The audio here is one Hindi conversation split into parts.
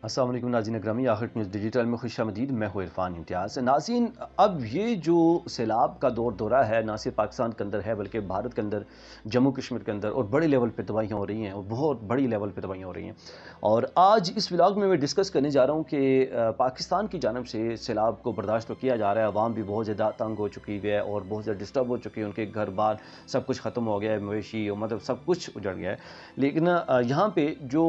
अस्सलाम वालेकुम नाज़रीन ग्रामी, आखिर न्यूज़ डिजिटल में खुशामदीद। मैं हूँ इरफान इम्तियाज़। नाज़रीन, अब ये जो सैलाब का दौरा है, ना सिर्फ पाकिस्तान के अंदर है बल्कि भारत के अंदर, जम्मू कश्मीर के अंदर और बड़े लेवल पे तबाहियाँ हो रही हैं और बहुत बड़ी लेवल पे तबाहियाँ हो रही हैं। और आज इस व्लॉग में मैं डिस्कस करने जा रहा हूँ कि पाकिस्तान की जानब से सैलाब को बर्दाश्त तो किया जा रहा है, अवाम भी बहुत ज़्यादा तंग हो चुकी है और बहुत ज़्यादा डिस्टर्ब हो चुकी है, उनके घर बार सब कुछ ख़त्म हो गया है, मवेशी मतलब सब कुछ उजड़ गया है। लेकिन यहाँ पे जो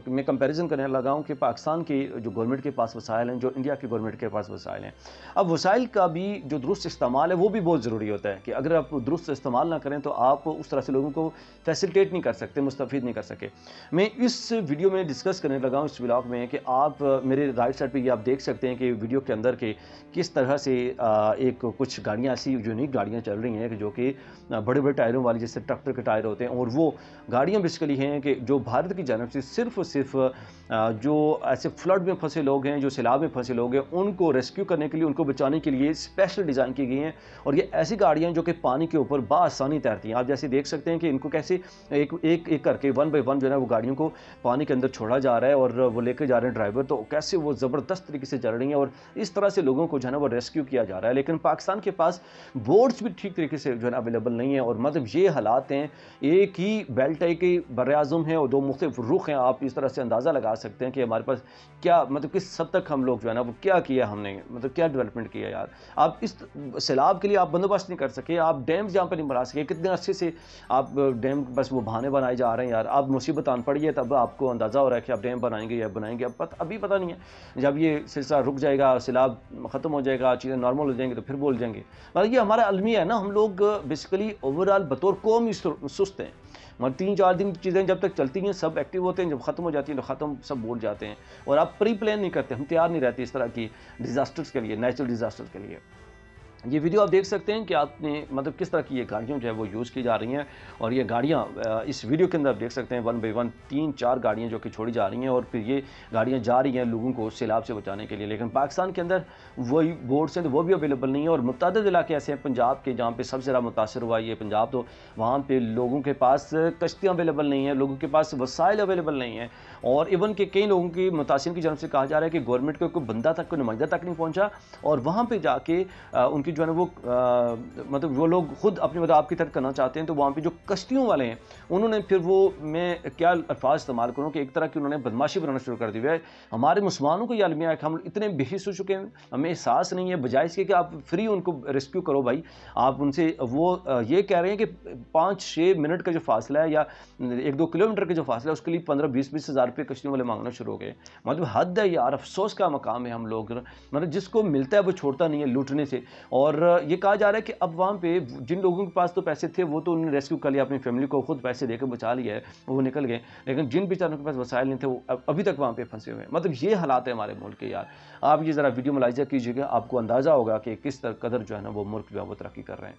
मैं कंपैरिजन करने लगा हूँ कि पाकिस्तान की जो गवर्नमेंट के पास वसाइल हैं, जो इंडिया की गवर्नमेंट के पास वसाइल हैं, अब वसाइल का भी जो दुरुस्त इस्तेमाल है वो भी बहुत ज़रूरी होता है कि अगर आप दुरुस्त इस्तेमाल ना करें तो आप उस तरह से लोगों को फैसिलिटेट नहीं कर सकते, मुस्तफ़ीद नहीं कर सके। मैं इस वीडियो में डिस्कस करने लगा हूँ इस व्लॉग में कि आप मेरे राइट साइड पे ये आप देख सकते हैं कि वीडियो के अंदर के किस तरह से एक कुछ गाड़ियाँ ऐसी यूनिक गाड़ियाँ चल रही हैं कि जो कि बड़े बड़े टायरों वाली, जैसे ट्रैक्टर के टायर होते हैं, और वो गाड़ियाँ बेसिकली हैं कि जो भारत की जानब से सिर्फ और सिर्फ जो ऐसे फ्लड में फंसे लोग हैं, जो सैलाब में फंसे लोग हैं, उनको रेस्क्यू करने के लिए, उनको बचाने के लिए स्पेशल डिज़ाइन की गई हैं। और ये ऐसी गाड़ियाँ जो कि पानी के ऊपर बआसानी तैरती हैं। आप जैसे देख सकते हैं कि इनको कैसे एक एक एक करके वन बाई वन जो है ना वो गाड़ियों को पानी के अंदर छोड़ा जा रहा है और वो लेकर जा रहे हैं ड्राइवर, तो कैसे वो ज़बरदस्त तरीके से चल रही हैं और इस तरह से लोगों को जो है ना वो रेस्क्यू किया जा रहा है। लेकिन पाकिस्तान के पास बोट्स भी ठीक तरीके से जो है ना अवेलेबल नहीं है और मतलब ये हालात हैं। एक ही बेल्ट है कि बर-ए-आज़म है और दो मुख्तलिफ रुख हैं। आप इस तरह से अंदाज़ा लगा सकते हैं कि हमारे पास क्या मतलब किस हद तक हम लोग जो है ना वो क्या किया हमने, मतलब क्या डेवलपमेंट किया यार। आप इस सैलाब के लिए आप बंदोबस्त नहीं कर सके, आप डैम जहाँ पर नहीं बना सके, कितने अच्छे से आप डैम बस वो बहाने बनाए जा रहे हैं यार। अब मुसीबत आन पड़ी है तब आपको अंदाज़ा हो रहा है कि आप डैम बनाएंगे या बनाएंगे, अब अभी पता नहीं है। जब ये सिलसिला रुक जाएगा, सैलाब ख़त्म हो जाएगा, चीज़ें नॉर्मल हो जाएंगी तो फिर बोल जाएंगे। मतलब ये हमारा अलमिया है ना, हम लोग बेसिकली ओवरऑल बतौर कौम ही सुस्त हैं। मतलब 3-4 दिन चीज़ें जब तक चलती हैं सब एक्टिव होते हैं, जब ख़त्म हो जाती हैं तो ख़त्म सब भूल जाते हैं और आप प्री प्लान नहीं करते, हम तैयार नहीं रहते इस तरह की डिज़ास्टर्स के लिए, नेचुरल डिज़ास्टर्स के लिए। ये वीडियो आप देख सकते हैं कि आपने मतलब किस तरह की ये गाड़ियाँ जो है वो यूज़ की जा रही हैं और ये गाड़ियाँ इस वीडियो के अंदर आप देख सकते हैं वन बाई वन 3-4 गाड़ियाँ जो कि छोड़ी जा रही हैं और फिर ये गाड़ियाँ जा रही हैं लोगों को सैलाब से बचाने के लिए। लेकिन पाकिस्तान के अंदर वही बोट्स हैं तो वो भी अवेलेबल नहीं है और मुतअद्दिद इलाके ऐसे हैं पंजाब के जहाँ पे सबसे ज़्यादा मुतासर हुआ ये पंजाब, तो वहाँ पर लोगों के पास कश्तियाँ अवेलेबल नहीं हैं, लोगों के पास वसाइल अवेलेबल नहीं है और इवन के कई लोगों की मुतासिर की जानब से कहा जा रहा है कि गवर्नमेंट का कोई बंदा तक, कोई नुमाइंदा तक नहीं पहुँचा और वहाँ पर जाके उनकी जो है ना वो मतलब वो लोग खुद अपनी मदद आपकी तरफ करना चाहते हैं, तो वहाँ पे जो कश्तियों वाले हैं उन्होंने फिर वो, मैं क्या अल्फाज इस्तेमाल करूँ कि एक तरह की उन्होंने बदमाशी बनाना शुरू कर दी है। हमारे मुसलमानों को ये अलमिया है कि हम इतने बेहिस हो चुके हैं, हमें एहसास नहीं है, बजाय इसके कि आप फ्री उनको रेस्क्यू करो भाई। आप उनसे वो ये कह रहे हैं कि 5-6 मिनट का जो फासला है या 1-2 किलोमीटर का जो फासला है उसके लिए 15-20 हज़ार रुपये कश्तियों वाले मांगना शुरू हो गए। मतलब हद है यार, अफसोस का मकाम है हम लोग, मतलब जिसको मिलता है वो छोड़ता नहीं है लूटने से। और ये कहा जा रहा है कि अब वहाँ पे जिन लोगों के पास तो पैसे थे वो तो उन्होंने रेस्क्यू कर लिया, अपनी फैमिली को खुद पैसे देकर बचा लिया है, वो निकल गए। लेकिन जिन बेचारों के पास वसाइल नहीं थे वो अभी तक वहाँ पे फंसे हुए हैं। मतलब ये हालात है हमारे मुल्क के यार। आप ये ज़रा वीडियो मुलाहिजा कीजिएगा, आपको अंदाज़ा होगा कि किस कदर जो है ना वो मुल्क जो है वो तरक्की कर रहे हैं।